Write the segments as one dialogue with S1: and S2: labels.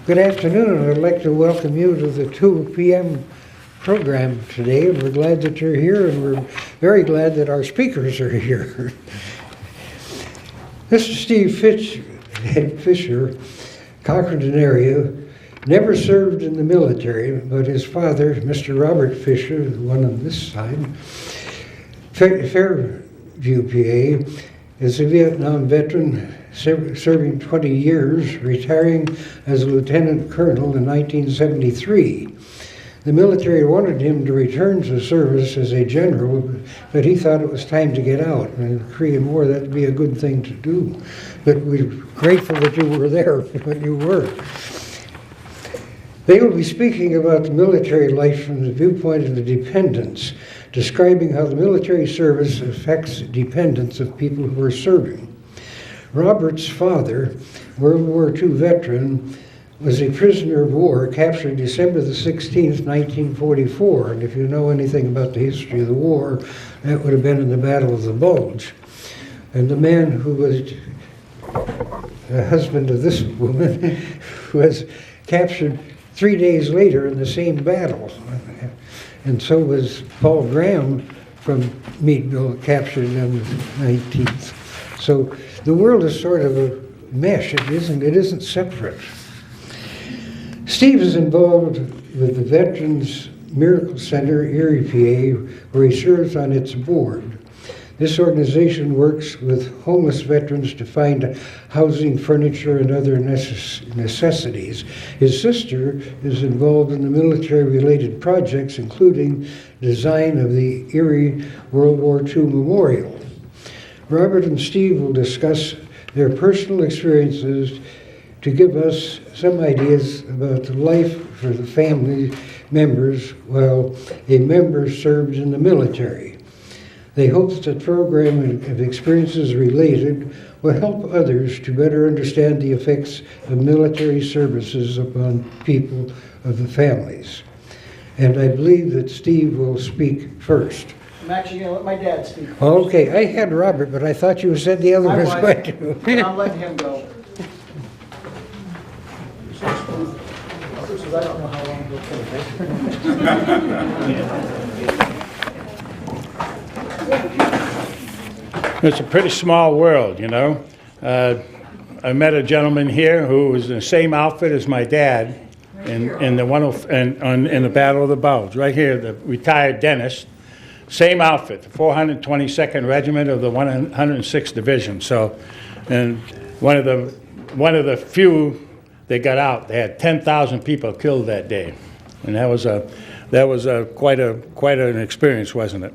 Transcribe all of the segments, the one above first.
S1: Good afternoon, and I'd like to welcome you to the 2 p.m. program today. We're glad that you're here, and we're very glad that our speakers are here. Mr. Steve Fisher, Cochranton area, never served in the military, but his father, Mr. Robert Fisher, the one on this side, Fairview, PA, is a Vietnam veteran serving 20 years, retiring as a lieutenant colonel in 1973. The military wanted him to return to service as a general, but he thought it was time to get out. And in the Korean War, that would be a good thing to do. But we're grateful that you were there when you were. They will be speaking about the military life from the viewpoint of the dependents, describing how the military service affects dependents of people who are serving. Robert's father, World War II veteran, was a prisoner of war captured December the 16th, 1944. And if you know anything about the history of the war, that would have been in the Battle of the Bulge. And the man who was the husband of this woman was captured 3 days later in the same battle. And so was Paul Graham from Meadville, captured on the 19th. So the world is sort of a mesh. It isn't separate. Steve is involved with the Veterans Miracle Center, Erie, PA, where he serves on its board. This organization works with homeless veterans to find housing, furniture, and other necessities. His sister is involved in the military-related projects, including design of the Erie World War II Memorial. Robert and Steve will discuss their personal experiences to give us some ideas about the life for the family members while a member served in the military. They hope that the program of experiences related will help others to better understand the effects of military services upon people of the families. And I believe that Steve will speak first.
S2: I'm actually going to let my dad speak first.
S1: Okay, I had Robert, but I thought you said the other was going to.
S2: I'm letting him go. I don't know how long it'll take.
S3: It's a pretty small world, you know. I met a gentleman here who was in the same outfit as my dad in the Battle of the Bulge. Right here, the retired dentist, same outfit, the 422nd Regiment of the 106th Division. So, and one of the few they got out. They had 10,000 people killed that day, and that was quite an experience, wasn't it?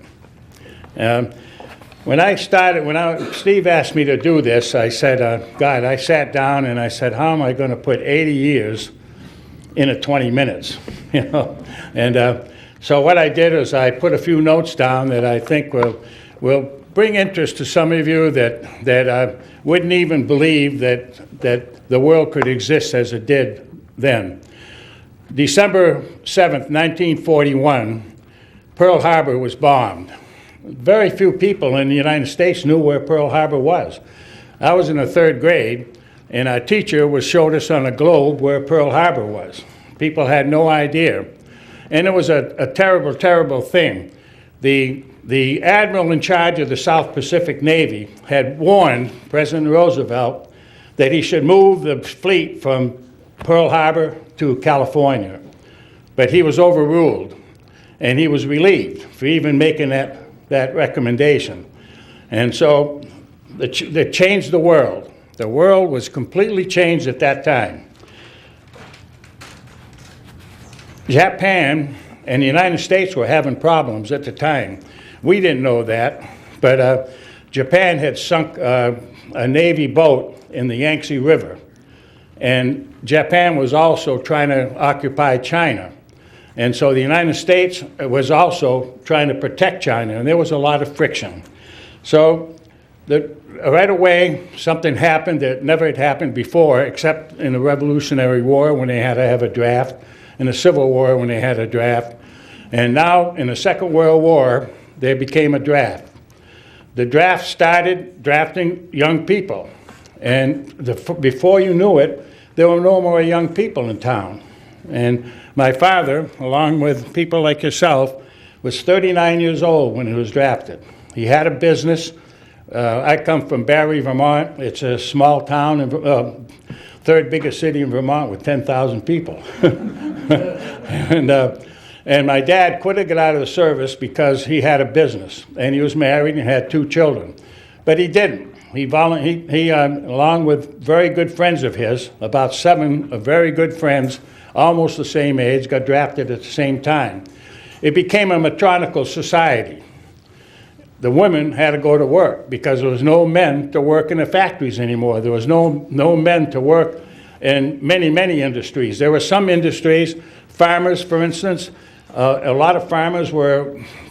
S3: When Steve asked me to do this, I said, God, I sat down and I said, how am I going to put 80 years into 20 minutes? You know, and so what I did is I put a few notes down that I think will bring interest to some of you that wouldn't even believe that the world could exist as it did then. December 7th, 1941, Pearl Harbor was bombed. Very few people in the United States knew where Pearl Harbor was. I was in the 3rd grade, and our teacher showed us on a globe where Pearl Harbor was. People had no idea. And it was a terrible, terrible thing. The admiral in charge of the South Pacific Navy had warned President Roosevelt that he should move the fleet from Pearl Harbor to California. But he was overruled, and he was relieved for even making that recommendation. And so that changed the world. The world was completely changed at that time. Japan and the United States were having problems at the time. We didn't know that, but Japan had sunk a Navy boat in the Yangtze River. And Japan was also trying to occupy China. And so the United States was also trying to protect China, and there was a lot of friction. So right away, something happened that never had happened before, except in the Revolutionary War when they had to have a draft, in the Civil War when they had a draft. And now in the Second World War, there became a draft. The draft started drafting young people. And before you knew it, there were no more young people in town. And my father, along with people like yourself, was 39 years old when he was drafted. He had a business. I come from Barre, Vermont. It's a small town, third biggest city in Vermont with 10,000 people. And my dad couldn't get out of the service because he had a business, and he was married and had 2 children. But he didn't. He along with very good friends of his, about 7 very good friends, almost the same age, got drafted at the same time. It became a matronical society. The women had to go to work because there was no men to work in the factories anymore. There was no men to work in many industries. There were some industries, farmers, for instance. A lot of farmers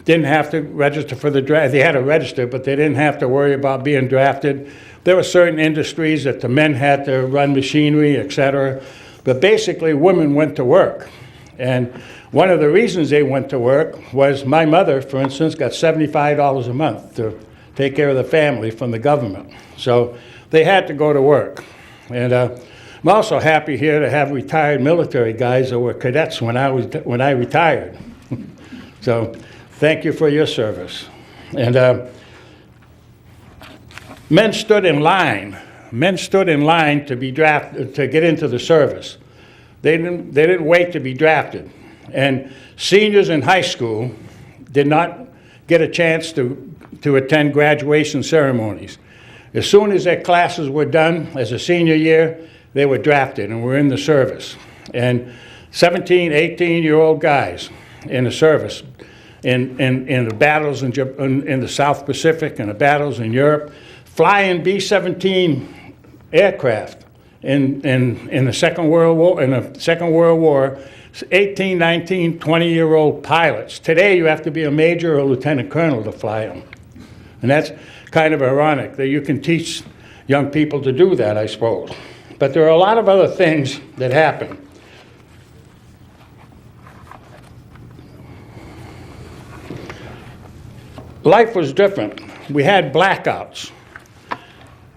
S3: didn't have to register for the draft. They had to register, but they didn't have to worry about being drafted. There were certain industries that the men had to run machinery, etc. But basically, women went to work. And one of the reasons they went to work was my mother, for instance, got $75 a month to take care of the family from the government. So they had to go to work. And I'm also happy here to have retired military guys that were cadets when I retired. So thank you for your service. And men stood in line. Men stood in line to be drafted, to get into the service. They didn't wait to be drafted. And seniors in high school did not get a chance to attend graduation ceremonies. As soon as their classes were done as a senior year, they were drafted and were in the service. And 17, 18-year-old guys in the service, in the battles in the South Pacific and the battles in Europe, flying B-17 aircraft in the Second World War, 18, 19, 20-year-old pilots. Today you have to be a major or lieutenant colonel to fly them. And that's kind of ironic that you can teach young people to do that, I suppose. But there are a lot of other things that happen. Life was different. We had blackouts.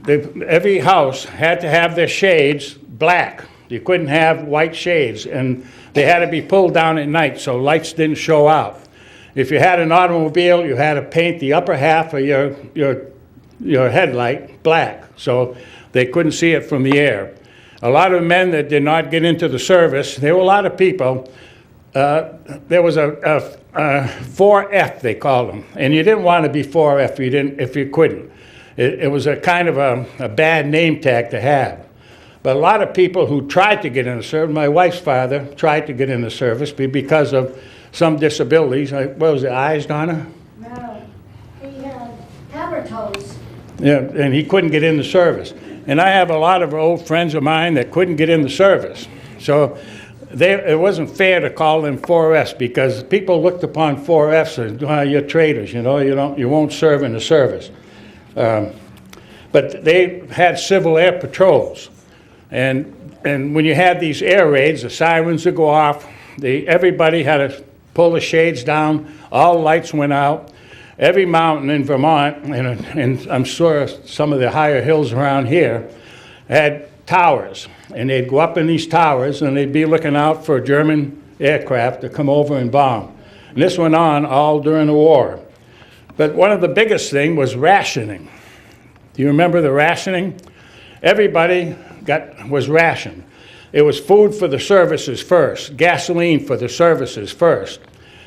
S3: Every house had to have their shades black. You couldn't have white shades, and they had to be pulled down at night so lights didn't show out. If you had an automobile, you had to paint the upper half of your headlight black so they couldn't see it from the air. A lot of men that did not get into the service, there were a lot of people, there was a 4F, they called them, and you didn't want to be 4F if you couldn't. It was a kind of a bad name tag to have. But a lot of people who tried to get in the service, my wife's father tried to get in the service because of some disabilities. What was it, eyes, Donna?
S4: No, he had hammer toes.
S3: Yeah, and he couldn't get in the service. And I have a lot of old friends of mine that couldn't get in the service. So it wasn't fair to call them 4Fs because people looked upon 4Fs as, you're traitors, you won't serve in the service. But they had civil air patrols. And when you had these air raids, the sirens would go off, everybody had to pull the shades down, all lights went out. Every mountain in Vermont, and I'm sure some of the higher hills around here, had towers. And they'd go up in these towers and they'd be looking out for German aircraft to come over and bomb. And this went on all during the war. But one of the biggest things was rationing. Do you remember the rationing? Everybody was rationed. It was food for the services first, gasoline for the services first.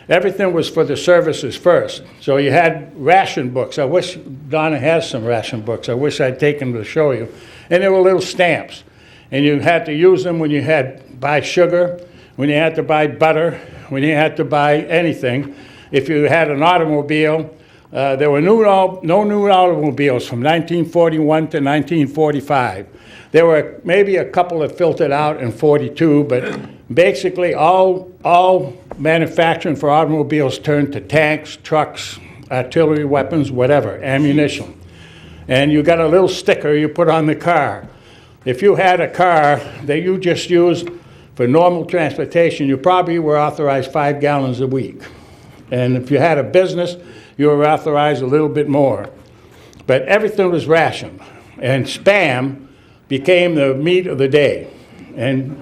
S3: Everything was for the services first. So you had ration books. I wish Donna has some ration books. I wish I'd taken them to show you. And there were little stamps. And you had to use them when you had to buy sugar, when you had to buy butter, when you had to buy anything. If you had an automobile, there were no new automobiles from 1941 to 1945. There were maybe a couple that filtered out in 42, but basically all manufacturing for automobiles turned to tanks, trucks, artillery weapons, whatever, ammunition. And you got a little sticker you put on the car. If you had a car that you just used for normal transportation, you probably were authorized 5 gallons a week. And if you had a business, you were authorized a little bit more. But everything was rationed. And Spam became the meat of the day. And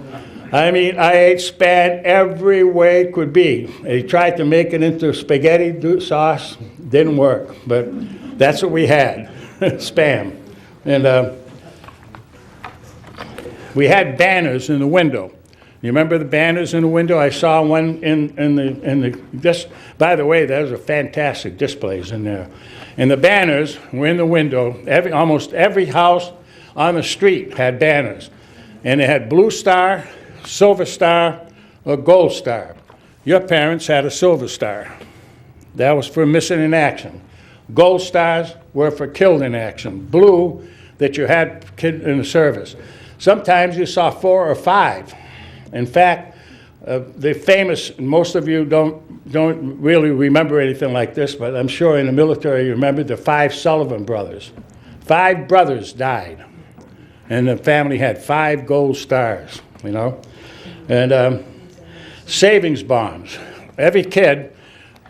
S3: I mean, I ate Spam every way it could be. They tried to make it into spaghetti sauce, didn't work, but that's what we had, Spam. And we had banners in the window. You remember the banners in the window? I saw one in the by the way, those are fantastic displays in there. And the banners were in the window. Almost every house on the street had banners. And they had Blue Star, Silver Star, or Gold Star. Your parents had a Silver Star. That was for missing in action. Gold Stars were for killed in action. Blue, that you had killed in the service. Sometimes you saw 4 or 5. In fact, the famous, most of you don't really remember anything like this, but I'm sure in the military you remember the 5 Sullivan brothers. 5 brothers died, and the family had 5 gold stars, you know. And savings bonds. Every kid,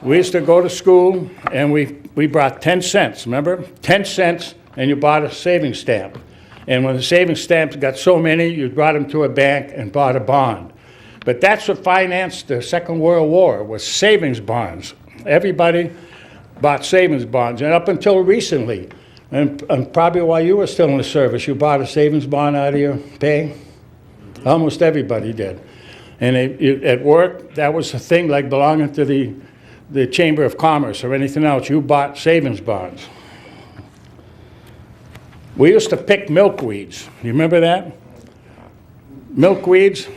S3: we used to go to school and we brought 10 cents, remember? 10 cents, and you bought a savings stamp. And when the savings stamps got so many, you brought them to a bank and bought a bond. But that's what financed the Second World War, was savings bonds. Everybody bought savings bonds. And up until recently, and probably while you were still in the service, you bought a savings bond out of your pay? Almost everybody did. And at work, that was a thing like belonging to the Chamber of Commerce or anything else. You bought savings bonds. We used to pick milkweeds. You remember that? Milkweeds.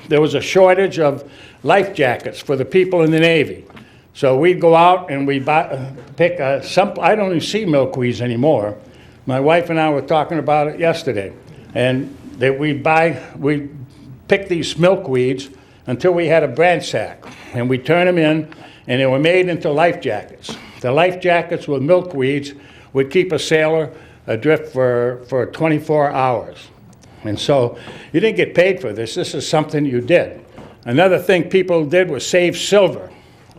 S3: There was a shortage of life jackets for the people in the Navy. So we'd go out and we'd pick some. I don't even see milkweeds anymore. My wife and I were talking about it yesterday. And we'd pick these milkweeds until we had a branch sack. And we'd turn them in, and they were made into life jackets. The life jackets with milkweeds would keep a sailor adrift for 24 hours. And so you didn't get paid for this. This is something you did. Another thing people did was save silver.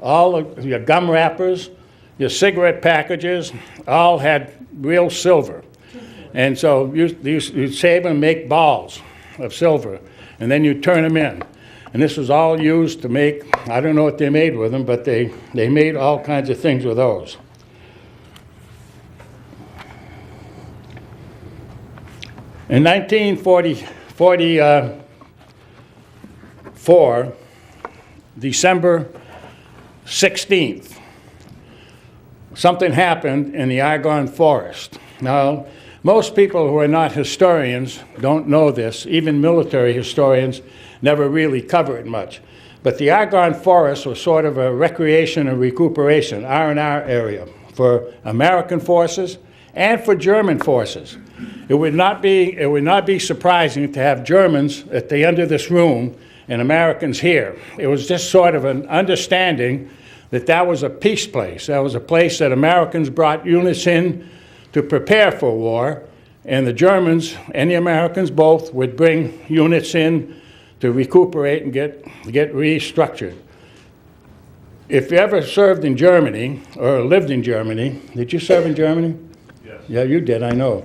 S3: All of your gum wrappers, your cigarette packages, all had real silver. And so you'd save them and make balls of silver, and then you'd turn them in. And this was all used to make, I don't know what they made with them, but they made all kinds of things with those. In 1944, December 16th, something happened in the Argonne Forest. Now, most people who are not historians don't know this. Even military historians never really cover it much. But the Argonne Forest was sort of a recreation and recuperation, R&R area, for American forces and for German forces. It would not be surprising to have Germans at the end of this room and Americans here. It was just sort of an understanding that that was a peace place. That was a place that Americans brought units in to prepare for war, and the Germans and the Americans both would bring units in to recuperate and get restructured. If you ever served in Germany or lived in Germany, did you serve in Germany? Yes. Yeah, you did, I know.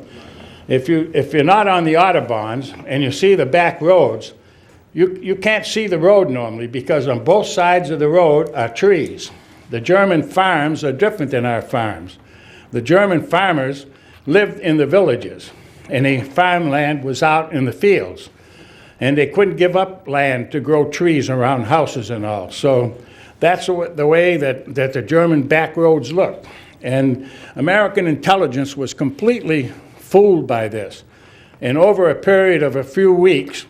S3: If you're not on the Autobahns and you see the back roads, you can't see the road normally because on both sides of the road are trees. The German farms are different than our farms. The German farmers lived in the villages, and the farmland was out in the fields. And they couldn't give up land to grow trees around houses and all. So that's the way that the German back roads looked. And American intelligence was completely fooled by this. And over a period of a few weeks,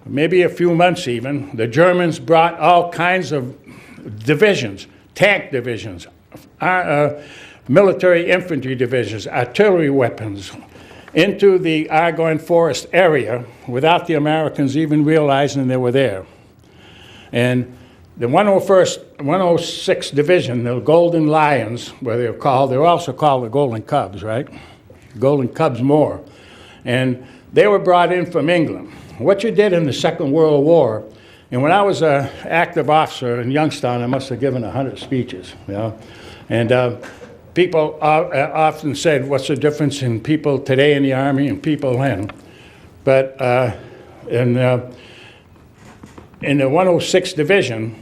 S3: maybe a few months even, the Germans brought all kinds of divisions, tank divisions, military infantry divisions, artillery weapons, into the Argonne Forest area without the Americans even realizing they were there. And the 106th Division, the Golden Lions, where they were also called the Golden Cubs, right? Golden Cubs more. And they were brought in from England. What you did in the Second World War, and when I was an active officer in Youngstown, I must have given 100 speeches, you know? And people often said, what's the difference in people today in the Army and people then? But in the 106th Division,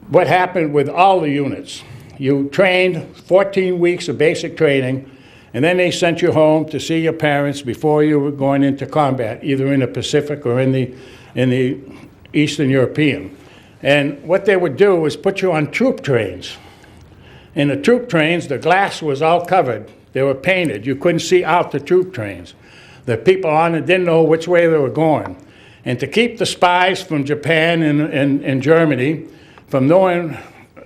S3: what happened with all the units, you trained 14 weeks of basic training, and then they sent you home to see your parents before you were going into combat, either in the Pacific or in the Eastern European. And what they would do was put you on troop trains. In the troop trains, the glass was all covered. They were painted. You couldn't see out the troop trains. The people on it didn't know which way they were going. And to keep the spies from Japan and Germany from knowing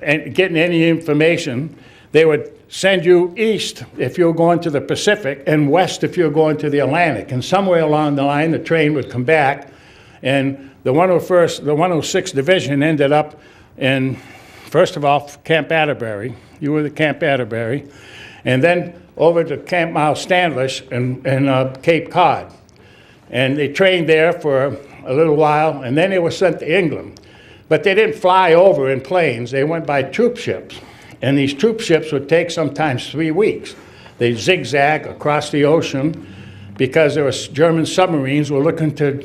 S3: and getting any information, they would send you east if you were going to the Pacific and west if you were going to the Atlantic. And somewhere along the line, the train would come back, and the 106th Division ended up in, first of all, Camp Atterbury. You were the Camp Atterbury. And then over to Camp Miles Standish in Cape Cod. And they trained there for a little while, and then they were sent to England. But they didn't fly over in planes. They went by troop ships. And these troop ships would take sometimes 3 weeks. They zigzag across the ocean because there was German submarines were looking to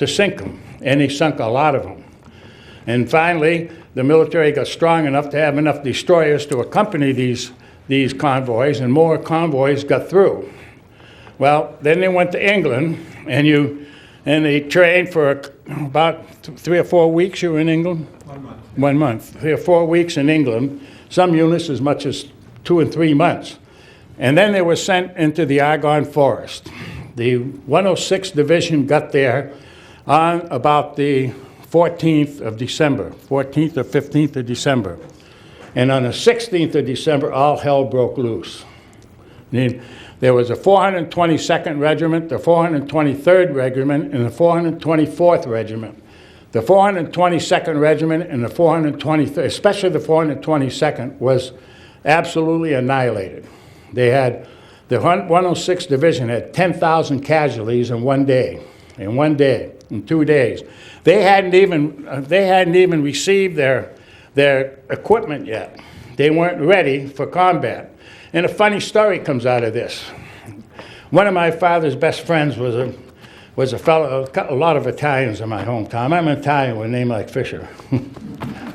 S3: sink them, and they sunk a lot of them. And finally, the military got strong enough to have enough destroyers to accompany these convoys, and more convoys got through. Well, then they went to England, and they trained for about 3 or 4 weeks. You were in England?
S2: 1 month.
S3: 1 month. 3 or 4 weeks in England. Some units as much as 2 and 3 months. And then they were sent into the Argonne Forest. The 106th Division got there on about the 14th of December, 14th or 15th of December. And on the 16th of December, all hell broke loose. There was a 422nd Regiment, the 423rd Regiment, and the 424th Regiment. The 422nd Regiment and the 423rd, especially the 422nd, was absolutely annihilated. They had, the 106th Division had 10,000 casualties in 1 day, in 2 days. They hadn't even received their equipment yet. They weren't ready for combat. And a funny story comes out of this. One of my father's best friends was a fellow, a lot of Italians in my hometown. I'm Italian with a name like Fisher.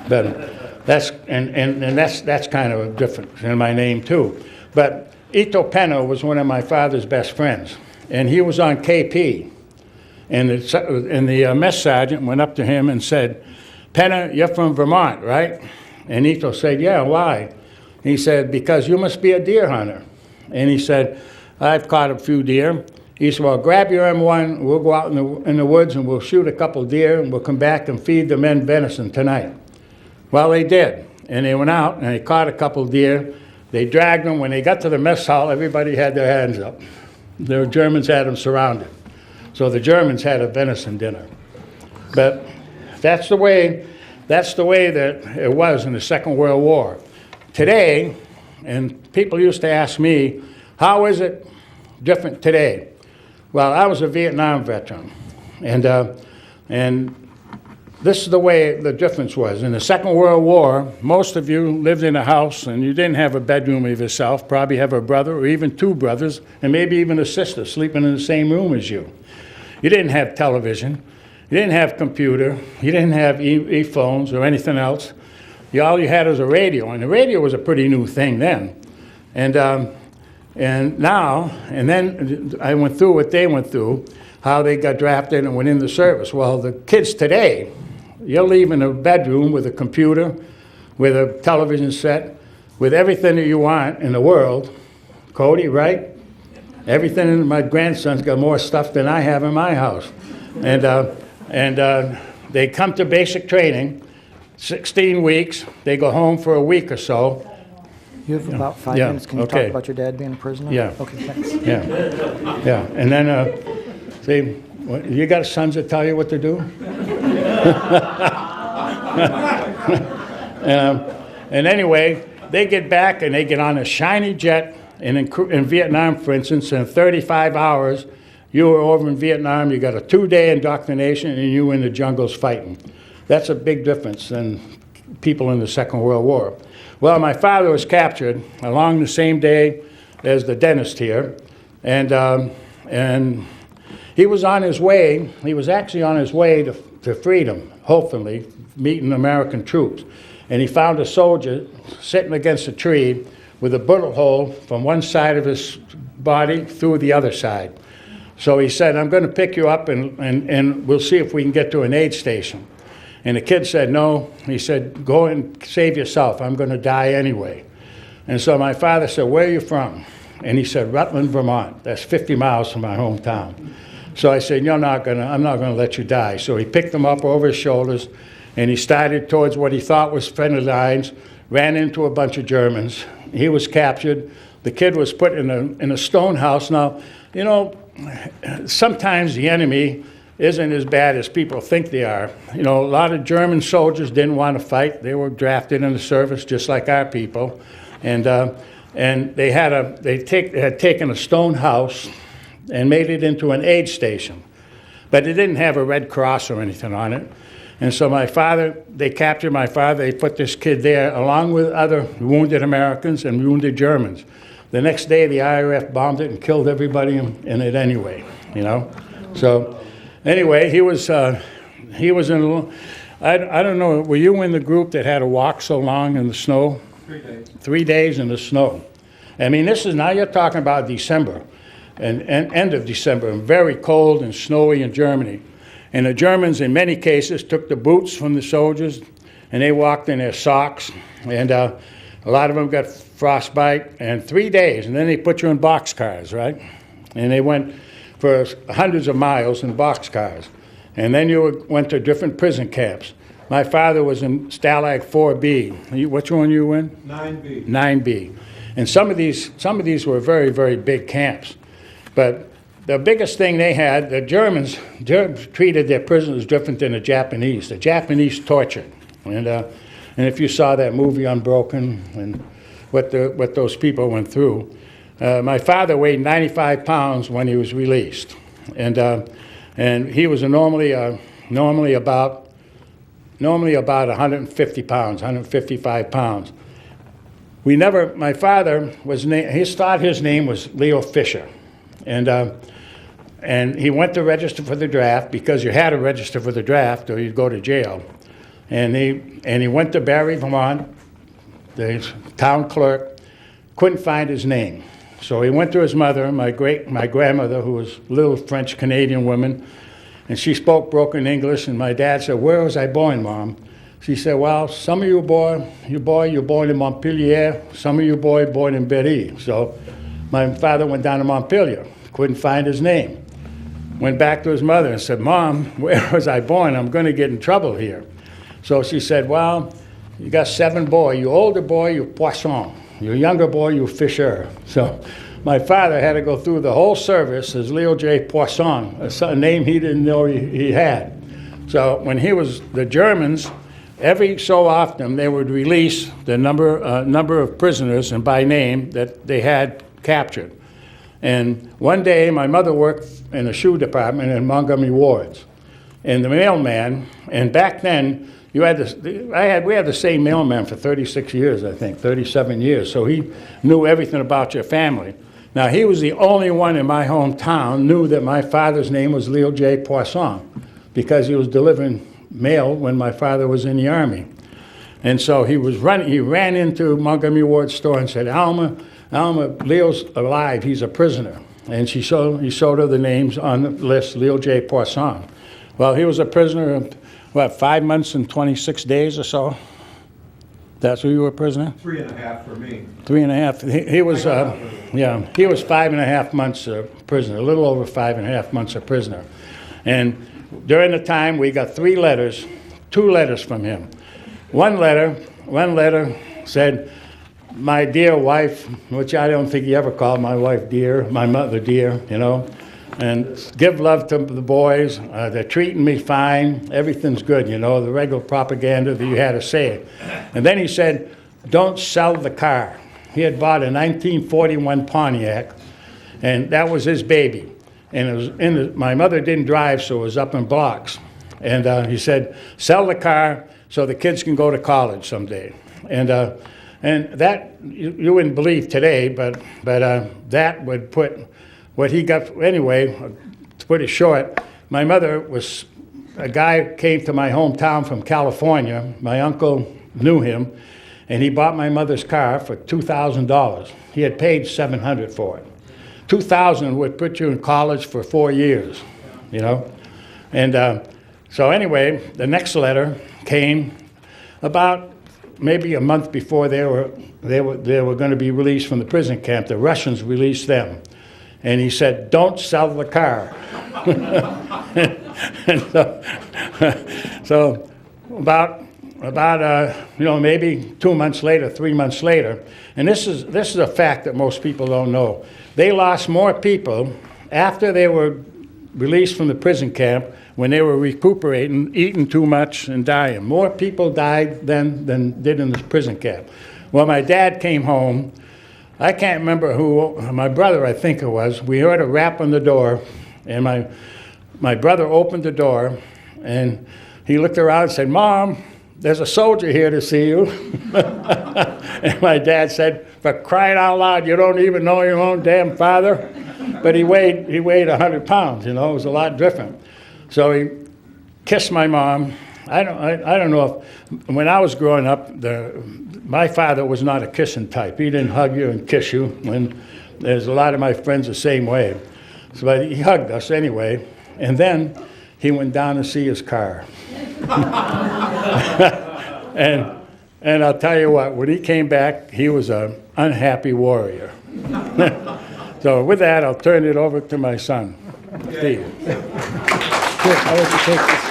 S3: But that's kind of different in my name too. But Ito Penna was one of my father's best friends, and he was on KP. And the mess sergeant went up to him and said, "Penna, you're from Vermont, right?" And Ito said, "Yeah, why?" He said, "Because you must be a deer hunter." And he said, "I've caught a few deer." He said, "Well, grab your M1, we'll go out in the woods and we'll shoot a couple deer and we'll come back and feed the men venison tonight." Well, they did. And they went out and they caught a couple deer. They dragged them. When they got to the mess hall, everybody had their hands up. The Germans had them surrounded. So the Germans had a venison dinner. But that's the way that it was in the Second World War. Today, and people used to ask me, how is it different today? Well, I was a Vietnam veteran, and this is the way the difference was. In the Second World War, most of you lived in a house and you didn't have a bedroom of yourself, probably have a brother or even 2 brothers, and maybe even a sister sleeping in the same room as you. You didn't have television, you didn't have computer, you didn't have e-phones or anything else. All you had was a radio, and the radio was a pretty new thing then. And now, and then I went through what they went through, how they got drafted and went in the service. Well, the kids today, you're leaving a bedroom with a computer, with a television set, with everything that you want in the world. Cody, right? Everything in my grandson's got more stuff than I have in my house. And they come to basic training, 16 weeks. They go home for a week or so.
S2: You have about 5
S3: Yeah,
S2: minutes. Can you
S3: okay.
S2: talk about your dad being a prisoner?
S3: Yeah.
S2: Okay, thanks.
S3: Yeah. And then, see, you got sons that tell you what to do? And anyway, they get back and they get on a shiny jet. And in Vietnam, for instance, in 35 hours, you were over in Vietnam, you got a 2-day indoctrination, and you were in the jungles fighting. That's a big difference than people in the Second World War. Well, my father was captured along the same day as the dentist here, and he was on his way, he was actually on his way to freedom, hopefully, meeting American troops. And he found a soldier sitting against a tree with a bullet hole from one side of his body through the other side. So he said, I'm going to pick you up and we'll see if we can get to an aid station. And the kid said, no. He said, go and save yourself. I'm going to die anyway. And so my father said, where are you from? And he said, Rutland, Vermont. That's 50 miles from my hometown. So I said, I'm not going to let you die. So he picked him up over his shoulders, and he started towards what he thought was friendly lines, ran into a bunch of Germans. He was captured. The kid was put in a stone house. Now, you know, sometimes the enemy isn't as bad as people think they are. You know, a lot of German soldiers didn't want to fight. They were drafted in the service just like our people. And they had taken a stone house and made it into an aid station. But it didn't have a Red Cross or anything on it. And so they captured my father, they put this kid there along with other wounded Americans and wounded Germans. The next day the IRF bombed it and killed everybody in it anyway, you know. So anyway, he was in I don't know, were you in the group that had to walk so long in the snow?
S5: 3 days.
S3: 3 days in the snow. I mean, now you're talking about December, and end of December, and very cold and snowy in Germany. And the Germans, in many cases, took the boots from the soldiers, and they walked in their socks, and a lot of them got frostbite, and 3 days, and then they put you in boxcars, right? And they went for hundreds of miles in boxcars. And then you went to different prison camps. My father was in Stalag 4B. Which one you in?
S5: 9B.
S3: 9B. And some of these were very, very big camps. But the biggest thing they had, the Germans treated their prisoners different than the Japanese. The Japanese tortured. And if you saw that movie Unbroken and what those people went through, my father weighed 95 pounds when he was released. And he was normally about 150 pounds, 155 pounds. My father his name was Leo Fisher. And he went to register for the draft because you had to register for the draft or you'd go to jail. And he went to Barry, Vermont, the town clerk, couldn't find his name. So he went to his mother, my grandmother, who was a little French-Canadian woman, and she spoke broken English, and my dad said, where was I born, Mom? She said, well, some of you you're born in Montpelier, some of you born in Berry. So my father went down to Montpelier, couldn't find his name. Went back to his mother and said, Mom, where was I born? I'm going to get in trouble here. So she said, well, you got 7 boys. Your older boy, you're Poisson. Your younger boy, you're Fisher. So my father had to go through the whole service as Leo J. Poisson, a name he didn't know he had. So when the Germans, every so often they would release the number of prisoners and by name that they had captured. And one day my mother worked in a shoe department in Montgomery Wards. And the mailman, and back then, we had the same mailman for 36 years, I think, 37 years. So he knew everything about your family. Now, he was the only one in my hometown knew that my father's name was Leo J. Poisson because he was delivering mail when my father was in the Army. And so he ran into Montgomery Ward's store and said, Alma, Leo's alive, he's a prisoner. And he showed her the names on the list, Leo J. Poisson. Well, he was a prisoner, 5 months and 26 days or so? That's who you were a prisoner?
S5: 3.5 for me.
S3: 3.5. He was, he was 5.5 months a prisoner, a little over 5.5 months a prisoner. And during the time, we got 2 letters from him. One letter said, my dear wife, which I don't think he ever called my wife dear, my mother dear, you know, and give love to the boys. They're treating me fine. Everything's good, you know, the regular propaganda that you had to say. And then he said, don't sell the car. He had bought a 1941 Pontiac, and that was his baby. And it was my mother didn't drive, so it was up in blocks. And he said, sell the car so the kids can go to college someday. And that, you wouldn't believe today, but that would put what he got, anyway, put it short, my mother was, a guy came to my hometown from California. My uncle knew him, and he bought my mother's car for $2,000. He had paid $700 for it. $2,000 would put you in college for 4 years, you know? And so anyway, the next letter came about maybe a month before they were going to be released from the prison camp. The Russians released them. And he said, don't sell the car. And so about maybe 2 months later, 3 months later, and this is a fact that most people don't know. They lost more people after they were released from the prison camp, when they were recuperating, eating too much and dying. More people died then than did in the prison camp. Well, my dad came home. I can't remember who, my brother I think it was. We heard a rap on the door, and my brother opened the door, and he looked around and said, Mom, there's a soldier here to see you. And my dad said, for crying out loud, you don't even know your own damn father? But he weighed 100 pounds, you know, it was a lot different. So he kissed my mom. I don't know if, when I was growing up, my father was not a kissing type. He didn't hug you and kiss you, and there's a lot of my friends the same way. So but he hugged us anyway, and then he went down to see his car. And I'll tell you what, when he came back, he was an unhappy warrior. So with that, I'll turn it over to my son, Steve.
S2: I'll let you take this.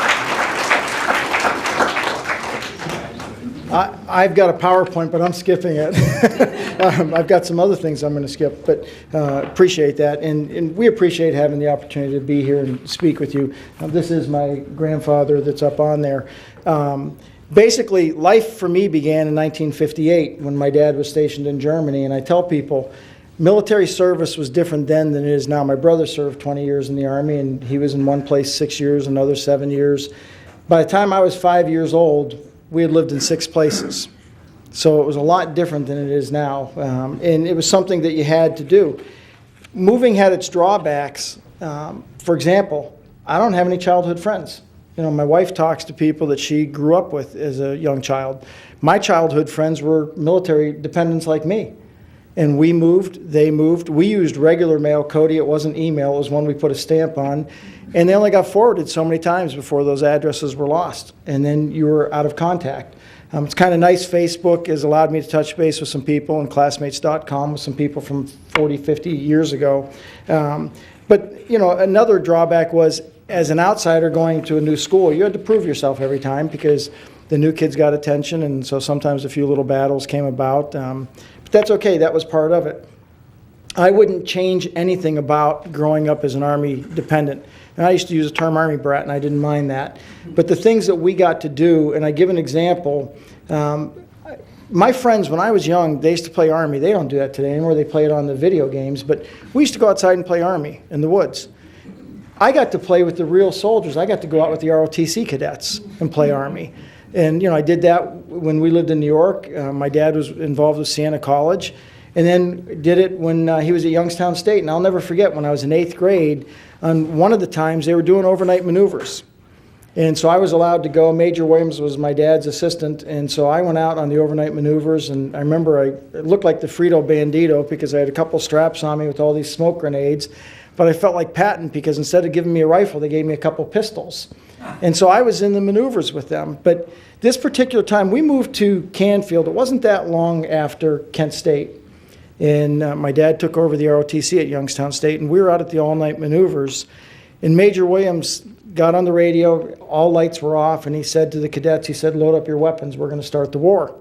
S2: I've got a PowerPoint, but I'm skipping it. I've got some other things I'm going to skip, but appreciate that. And we appreciate having the opportunity to be here and speak with you. This is my grandfather that's up on there. Basically, life for me began in 1958 when my dad was stationed in Germany. And I tell people, military service was different then than it is now. My brother served 20 years in the Army, and he was in one place 6 years, another 7 years. By the time I was 5 years old, we had lived in 6 places. So it was a lot different than it is now. And it was something that you had to do. Moving had its drawbacks. For example, I don't have any childhood friends. You know, my wife talks to people that she grew up with as a young child. My childhood friends were military dependents like me. And we moved, they moved. We used regular mail, Cody. It wasn't email. It was one we put a stamp on. And they only got forwarded so many times before those addresses were lost. And then you were out of contact. It's kind of nice. Facebook has allowed me to touch base with some people, and classmates.com with some people from 40, 50 years ago. But, you know, another drawback was, as an outsider going to a new school, you had to prove yourself every time because the new kids got attention, and so sometimes a few little battles came about. But that's okay. That was part of it. I wouldn't change anything about growing up as an Army dependent. And I used to use the term Army brat, and I didn't mind that. But the things that we got to do, and I give an example, my friends, when I was young, they used to play Army. They don't do that today anymore. They play it on the video games. But we used to go outside and play Army in the woods. I got to play with the real soldiers. I got to go out with the ROTC cadets and play Army. And, you know, I did that when we lived in New York. My dad was involved with Siena College. And then did it when he was at Youngstown State. And I'll never forget when I was in 8th grade, on one of the times they were doing overnight maneuvers. And so I was allowed to go. Major Williams was my dad's assistant. And so I went out on the overnight maneuvers. And I remember I looked like the Frito Bandito because I had a couple straps on me with all these smoke grenades. But I felt like Patton because instead of giving me a rifle, they gave me a couple pistols. And so I was in the maneuvers with them. But this particular time, we moved to Canfield. It wasn't that long after Kent State. And my dad took over the ROTC at Youngstown State, and we were out at the all-night maneuvers. And Major Williams got on the radio, all lights were off, and he said to the cadets, he said, load up your weapons, we're going to start the war.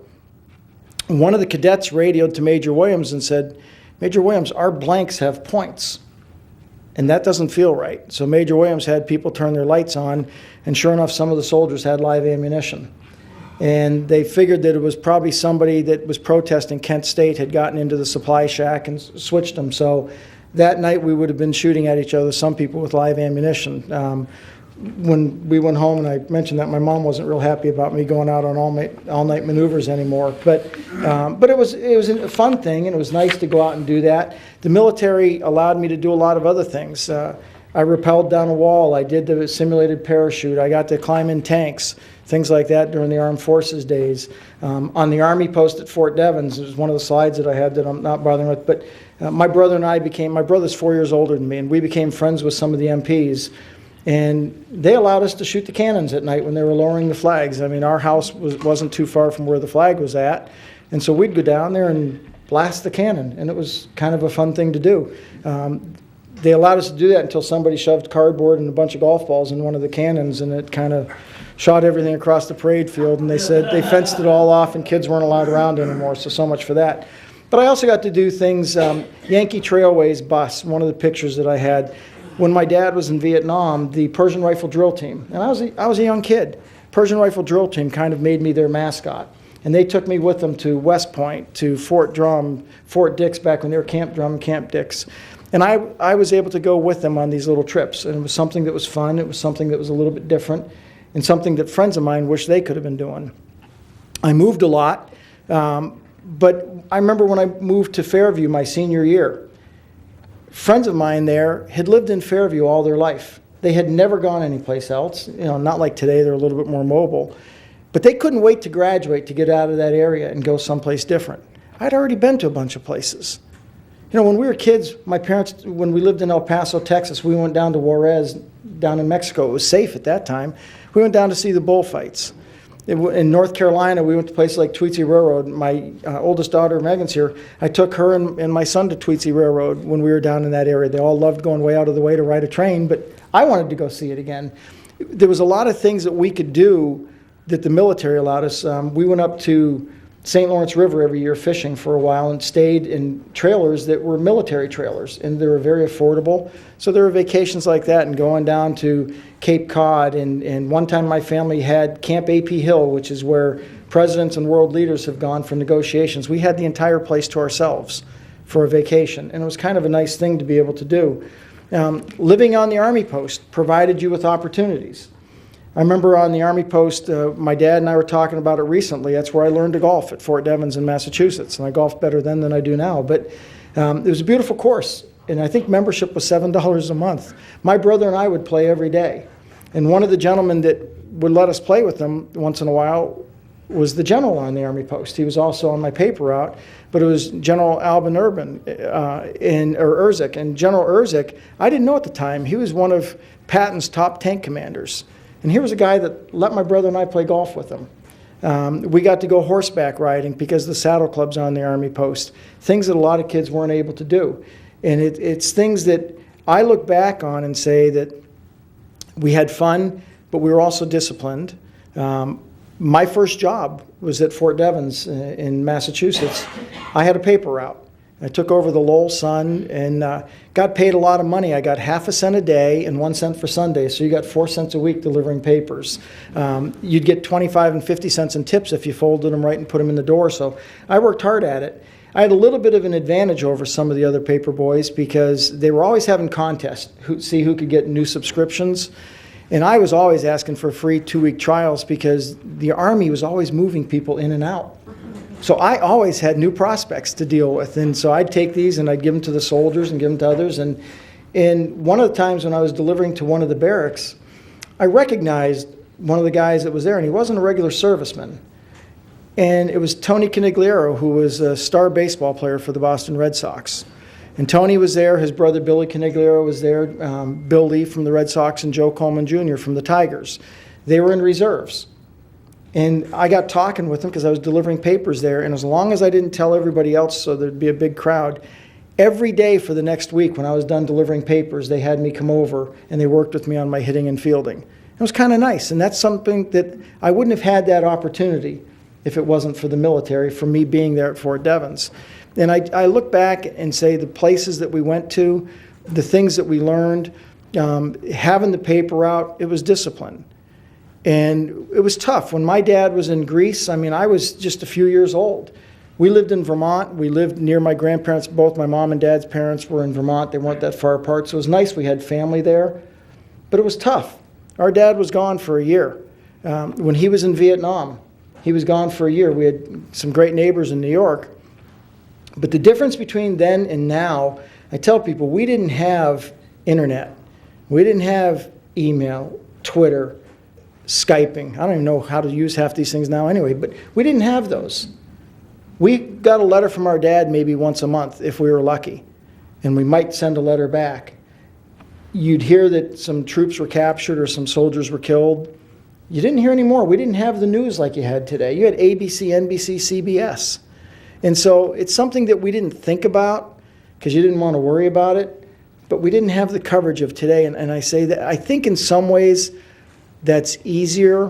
S2: And one of the cadets radioed to Major Williams and said, Major Williams, our blanks have points. And that doesn't feel right. So Major Williams had people turn their lights on, and sure enough, some of the soldiers had live ammunition. And they figured that it was probably somebody that was protesting Kent State had gotten into the supply shack and switched them. So that night we would have been shooting at each other, some people with live ammunition. When we went home, and I mentioned that my mom wasn't real happy about me going out on all-night maneuvers anymore. But it was a fun thing, and it was nice to go out and do that. The military allowed me to do a lot of other things. I rappelled down a wall. I did the simulated parachute. I got to climb in tanks, things like that during the Armed Forces days. On the Army post at Fort Devens, it was one of the slides that I had that I'm not bothering with, but my brother and I my brother's 4 years older than me, and we became friends with some of the MPs. And they allowed us to shoot the cannons at night when they were lowering the flags. I mean, our house wasn't too far from where the flag was at, and so we'd go down there and blast the cannon, and it was kind of a fun thing to do. They allowed us to do that until somebody shoved cardboard and a bunch of golf balls in one of the cannons, and it kind of shot everything across the parade field, and they said they fenced it all off and kids weren't allowed around anymore, so much for that. But I also got to do things, Yankee Trailways bus, one of the pictures that I had. When my dad was in Vietnam, the Persian Rifle Drill Team, and I was a young kid, Persian Rifle Drill Team kind of made me their mascot. And they took me with them to West Point, to Fort Drum, Fort Dix back when they were Camp Drum, Camp Dix. And I was able to go with them on these little trips. And it was something that was fun. It was something that was a little bit different and something that friends of mine wish they could have been doing. I moved a lot, but I remember when I moved to Fairview my senior year, friends of mine there had lived in Fairview all their life. They had never gone anyplace else. Not like today, they're a little bit more mobile. But they couldn't wait to graduate to get out of that area and go someplace different. I'd already been to a bunch of places. When we were kids, my parents, when we lived in El Paso, Texas, we went down to Juarez, down in Mexico. It was safe at that time. We went down to see the bullfights. In North Carolina, we went to places like Tweetsie Railroad. My oldest daughter, Megan's here. I took her and my son to Tweetsie Railroad when we were down in that area. They all loved going way out of the way to ride a train, but I wanted to go see it again. There was a lot of things that we could do that the military allowed us. We went up to St. Lawrence River every year fishing for a while and stayed in trailers that were military trailers, and they were very affordable. So there were vacations like that, and going down to Cape Cod, and one time my family had Camp AP Hill, which is where presidents and world leaders have gone for negotiations. We had the entire place to ourselves for a vacation, and it was kind of a nice thing to be able to do. Living on the Army post provided you with opportunities. I remember on the Army post, my dad and I were talking about it recently. That's where I learned to golf, at Fort Devens in Massachusetts. And I golfed better then than I do now. But it was a beautiful course. And I think membership was $7 a month. My brother and I would play every day. And one of the gentlemen that would let us play with them once in a while was the general on the Army post. He was also on my paper route. But it was General Alban Erzik. And General Erzik, I didn't know at the time, he was one of Patton's top tank commanders. And here was a guy that let my brother and I play golf with him. We got to go horseback riding because the saddle club's on the Army post, things that a lot of kids weren't able to do. And it's things that I look back on and say that we had fun, but we were also disciplined. My first job was at Fort Devens in Massachusetts. I had a paper route. I took over the Lowell Sun and got paid a lot of money. I got half a cent a day and 1 cent for Sunday, so you got 4 cents a week delivering papers. You'd get 25 and 50 cents in tips if you folded them right and put them in the door, so I worked hard at it. I had a little bit of an advantage over some of the other paper boys because they were always having contests, see who could get new subscriptions. And I was always asking for free 2-week trials because the Army was always moving people in and out. So I always had new prospects to deal with. And so I'd take these and I'd give them to the soldiers and give them to others. And one of the times when I was delivering to one of the barracks, I recognized one of the guys that was there, and he wasn't a regular serviceman. And it was Tony Conigliaro, who was a star baseball player for the Boston Red Sox. And Tony was there, his brother Billy Conigliaro was there, Bill Lee from the Red Sox, and Joe Coleman Jr. from the Tigers. They were in reserves. And I got talking with them because I was delivering papers there, and as long as I didn't tell everybody else so there'd be a big crowd, every day for the next week when I was done delivering papers, they had me come over and they worked with me on my hitting and fielding. It was kind of nice, and that's something that I wouldn't have had that opportunity if it wasn't for the military, for me being there at Fort Devens. And I look back and say the places that we went to, the things that we learned, having the paper route, it was discipline. And it was tough. When my dad was in Greece, I mean, I was just a few years old. We lived in Vermont. We lived near my grandparents. Both my mom and dad's parents were in Vermont. They weren't that far apart, so it was nice. We had family there. But it was tough. Our dad was gone for a year. When he was in Vietnam, he was gone for a year. We had some great neighbors in New York. But the difference between then and now, I tell people, we didn't have internet. We didn't have email, Twitter, Skyping. I don't even know how to use half these things now anyway, but we didn't have those. We got a letter from our dad maybe once a month if we were lucky, and we might send a letter back. You'd hear that some troops were captured or some soldiers were killed. You didn't hear any more. We didn't have the news like you had today. You had ABC, NBC, CBS. And so it's something that we didn't think about because you didn't want to worry about it, but we didn't have the coverage of today. And I say that I think in some ways that's easier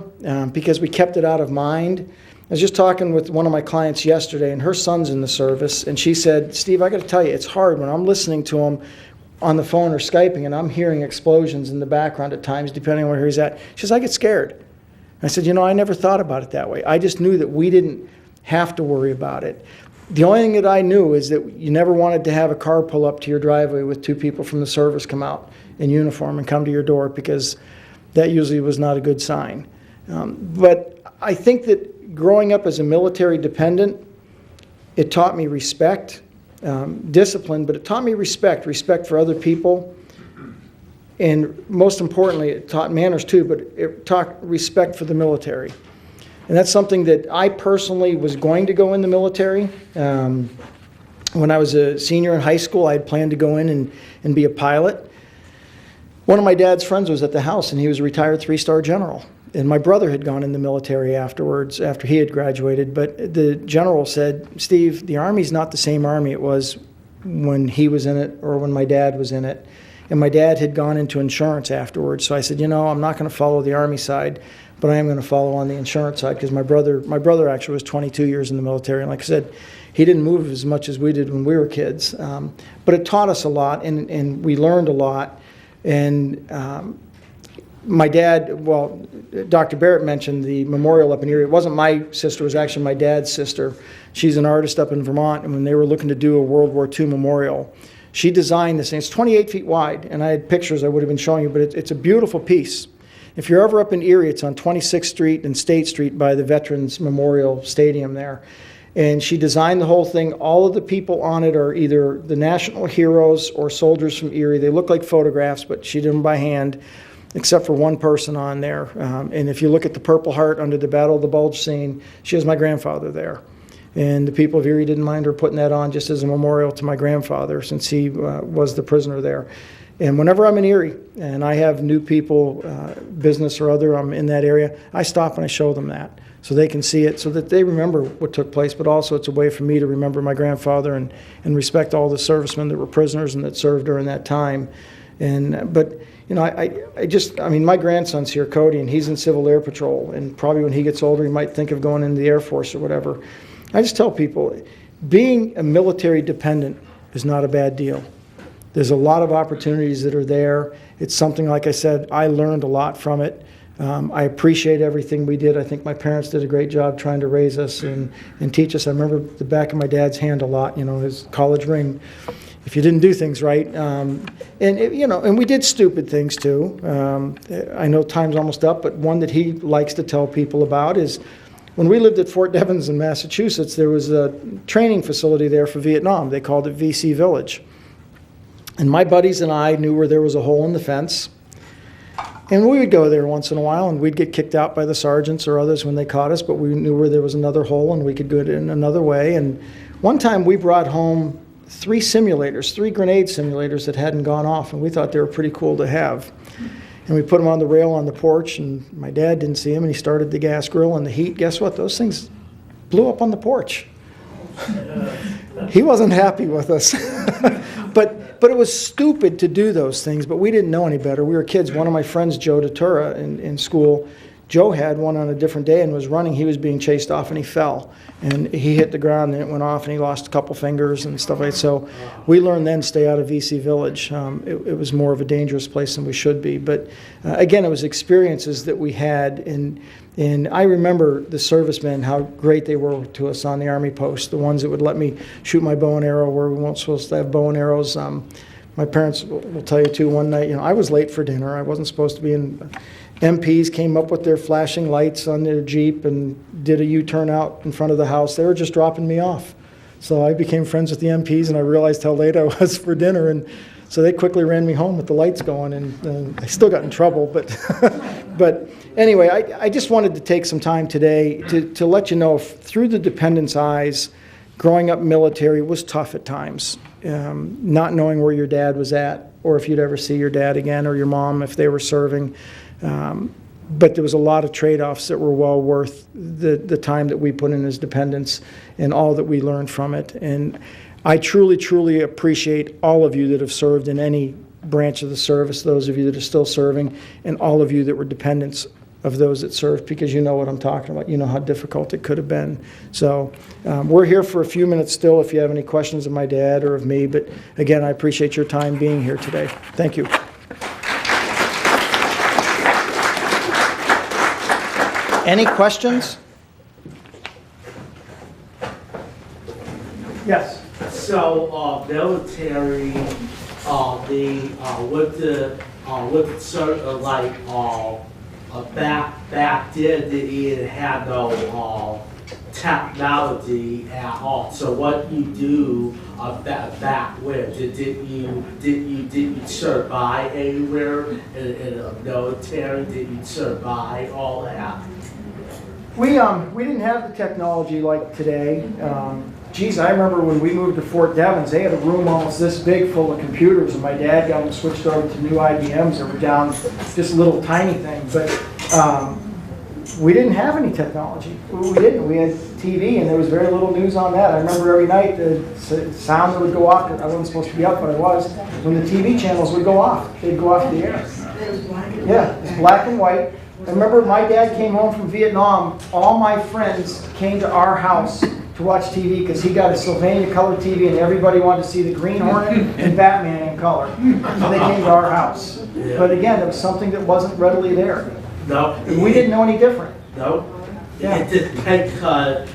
S2: because we kept it out of mind. I was just talking with one of my clients yesterday, and her son's in the service, and she said, Steve, I got to tell you, it's hard when I'm listening to him on the phone or Skyping, and I'm hearing explosions in the background at times, depending on where he's at. She says, I get scared. I said, I never thought about it that way. I just knew that we didn't have to worry about it. The only thing that I knew is that you never wanted to have a car pull up to your driveway with two people from the service come out in uniform and come to your door, because that usually was not a good sign. But I think that growing up as a military dependent, it taught me respect, discipline, but it taught me respect for other people. And most importantly, it taught manners too, but it taught respect for the military. And that's something that I personally was going to go in the military. When I was a senior in high school, I had planned to go in and be a pilot. One of my dad's friends was at the house, and he was a retired 3-star general. And my brother had gone in the military afterwards, after he had graduated. But the general said, Steve, the Army's not the same Army it was when he was in it or when my dad was in it. And my dad had gone into insurance afterwards. So I said, I'm not going to follow the Army side, but I am going to follow on the insurance side, because my brother actually was 22 years in the military. And like I said, he didn't move as much as we did when we were kids. But it taught us a lot, and we learned a lot. And my dad, Dr. Barrett mentioned the memorial up in Erie. It wasn't my sister, it was actually my dad's sister. She's an artist up in Vermont, and when they were looking to do a World War II memorial, she designed this thing. It's 28 feet wide, and I had pictures I would have been showing you, but it's a beautiful piece. If you're ever up in Erie, it's on 26th Street and State Street by the Veterans Memorial Stadium there. And she designed the whole thing. All of the people on it are either the national heroes or soldiers from Erie. They look like photographs, but she did them by hand, except for one person on there. And if you look at the Purple Heart under the Battle of the Bulge scene, she has my grandfather there. And the people of Erie didn't mind her putting that on just as a memorial to my grandfather, since he was the prisoner there. And whenever I'm in Erie and I have new people, business or other, I'm in that area, I stop and I show them that so they can see it, so that they remember what took place, but also it's a way for me to remember my grandfather and respect all the servicemen that were prisoners and that served during that time. But my grandson's here, Cody, and he's in Civil Air Patrol, and probably when he gets older, he might think of going into the Air Force or whatever. I just tell people, being a military dependent is not a bad deal. There's a lot of opportunities that are there. It's something, like I said, I learned a lot from it. I appreciate everything we did. I think my parents did a great job trying to raise us and teach us. I remember the back of my dad's hand a lot, his college ring, if you didn't do things right. And we did stupid things too. I know time's almost up, but one that he likes to tell people about is when we lived at Fort Devens in Massachusetts, there was a training facility there for Vietnam. They called it VC Village. And my buddies and I knew where there was a hole in the fence. And we would go there once in a while, and we'd get kicked out by the sergeants or others when they caught us, but we knew where there was another hole, and we could go in another way. And one time we brought home 3 grenade simulators that hadn't gone off, and we thought they were pretty cool to have. And we put them on the rail on the porch, and my dad didn't see them, and he started the gas grill and the heat. Guess what? Those things blew up on the porch. He wasn't happy with us. But it was stupid to do those things, but we didn't know any better. We were kids. One of my friends, Joe DeTura, in school, Joe had one on a different day and was running. He was being chased off, and he fell. And he hit the ground, and it went off, and he lost a couple fingers and stuff like that. So we learned then to stay out of VC Village. It was more of a dangerous place than we should be. But again, it was experiences that we had. And I remember the servicemen, how great they were to us on the Army post, the ones that would let me shoot my bow and arrow where we weren't supposed to have bow and arrows. My parents will tell you, too, one night, I was late for dinner. I wasn't supposed to be in. MPs came up with their flashing lights on their Jeep and did a U-turn out in front of the house. They were just dropping me off. So I became friends with the MPs, and I realized how late I was for dinner. And So they quickly ran me home with the lights going, and I still got in trouble. But, but anyway, I just wanted to take some time today to let you know, through the dependents' eyes, growing up military was tough at times. Not knowing where your dad was at, or if you'd ever see your dad again, or your mom if they were serving. But there was a lot of trade-offs that were well worth the time that we put in as dependents and all that we learned from it. And I truly, truly appreciate all of you that have served in any branch of the service, those of you that are still serving, and all of you that were dependents of those that served, because you know what I'm talking about. You know how difficult it could have been. So we're here for a few minutes still if you have any questions of my dad or of me. But again, I appreciate your time being here today. Thank you. Any questions? Yes.
S5: So, military, with sort of like, back then, they didn't have no technology at all. So, what you do back when did you survive anywhere in the military? Did you survive all that?
S2: We didn't have the technology like today. Geez, I remember when we moved to Fort Devens, they had a room almost this big full of computers, and my dad got them switched over to new IBMs that were down just little tiny things. But we didn't have any technology. We didn't. We had TV, and there was very little news on that. I remember every night the sound that would go off. I wasn't supposed to be up, but I was. When the TV channels would go off, they'd go off the air. Yeah, it was black and white. I remember my dad came home from Vietnam. All my friends came to our house to watch TV because he got a Sylvania color TV, and everybody wanted to see the Green Hornet and Batman in color. So they came to our house.
S5: Yeah.
S2: But again, it was something that wasn't readily there.
S5: No.
S2: And we didn't know any different.
S5: No.
S2: Yeah.
S5: It just cause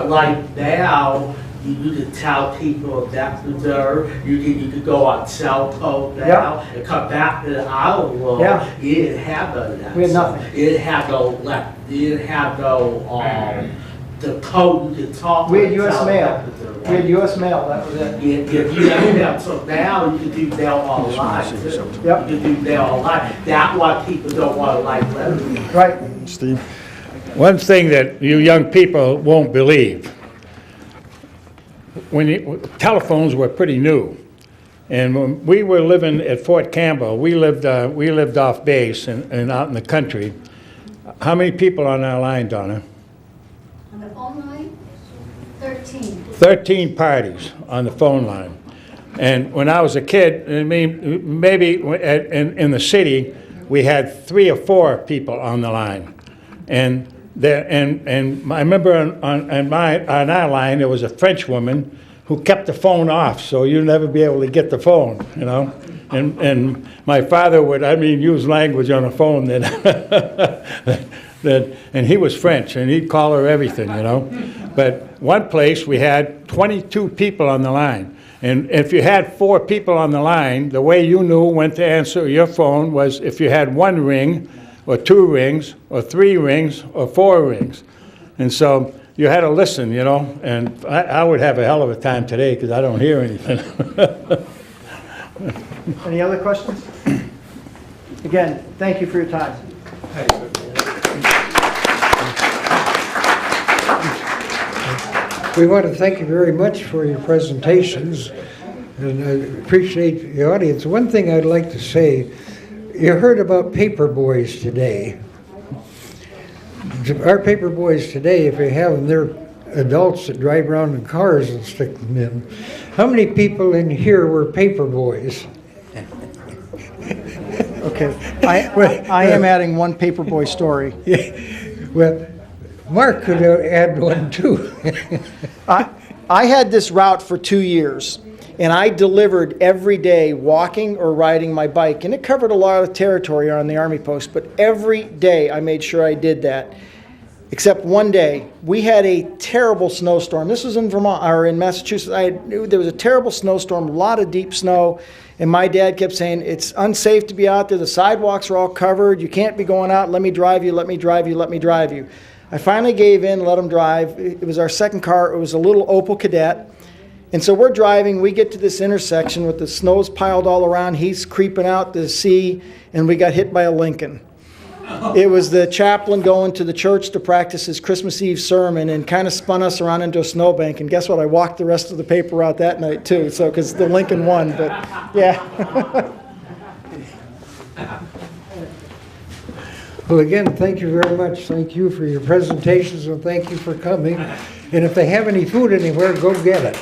S5: like now, you can tell people that there. You could go on cell phone now and come back to our world.
S2: Yeah.
S5: You didn't have none of that.
S2: We had nothing.
S5: You didn't have no you didn't have no the code you could talk.
S2: We had
S5: and
S2: U.S.
S5: tell
S2: mail.
S5: them that
S2: We had U.S. mail. That was it.
S5: you had mail. So now you can do mail online too.
S2: Yep.
S5: You can do mail online. That's why people don't want to like letters.
S2: Right.
S3: Steve? One thing that you young people won't believe, telephones were pretty new. And when we were living at Fort Campbell, we lived off base and out in the country. How many people on our line, Donna?
S4: On the phone line, 13.
S3: 13 parties on the phone line. And when I was a kid, I mean, maybe in the city, we had 3 or 4 people on the line. And I remember on our line, there was a French woman who kept the phone off, so you'd never be able to get the phone, you know? And my father would, use language on the phone and he was French, and he'd call her everything, you know? But one place, we had 22 people on the line. And if you had 4 people on the line, the way you knew when to answer your phone was if you had 1 ring, or 2 rings, or 3 rings, or 4 rings. And so you had to listen, you know, and I would have a hell of a time today because I don't hear anything.
S2: Any other questions? Again, thank you for your time.
S1: We want to thank you very much for your presentations, and I appreciate the audience. One thing I'd like to say, you heard about paper boys today. Our paper boys today, if you have them, they're adults that drive around in cars and stick them in. How many people in here were paper boys?
S2: Okay. I am adding one paperboy story.
S1: Well, Mark could add one too.
S2: I had this route for 2 years, and I delivered every day walking or riding my bike, and it covered a lot of territory on the Army post, but every day I made sure I did that. Except one day, we had a terrible snowstorm. This was in Vermont, or in Massachusetts. There was a terrible snowstorm, a lot of deep snow, and my dad kept saying, it's unsafe to be out there, the sidewalks are all covered, you can't be going out, let me drive you, let me drive you, let me drive you. I finally gave in, let him drive. It was our second car. It was a little Opel Kadett. And so we're driving, we get to this intersection with the snow's piled all around, he's creeping out to see, and we got hit by a Lincoln. It was the chaplain going to the church to practice his Christmas Eve sermon and kind of spun us around into a snowbank. And guess what? I walked the rest of the paper out that night too, so because the Lincoln won, but yeah.
S1: Well, again, thank you very much. Thank you for your presentations and thank you for coming. And if they have any food anywhere, go get it.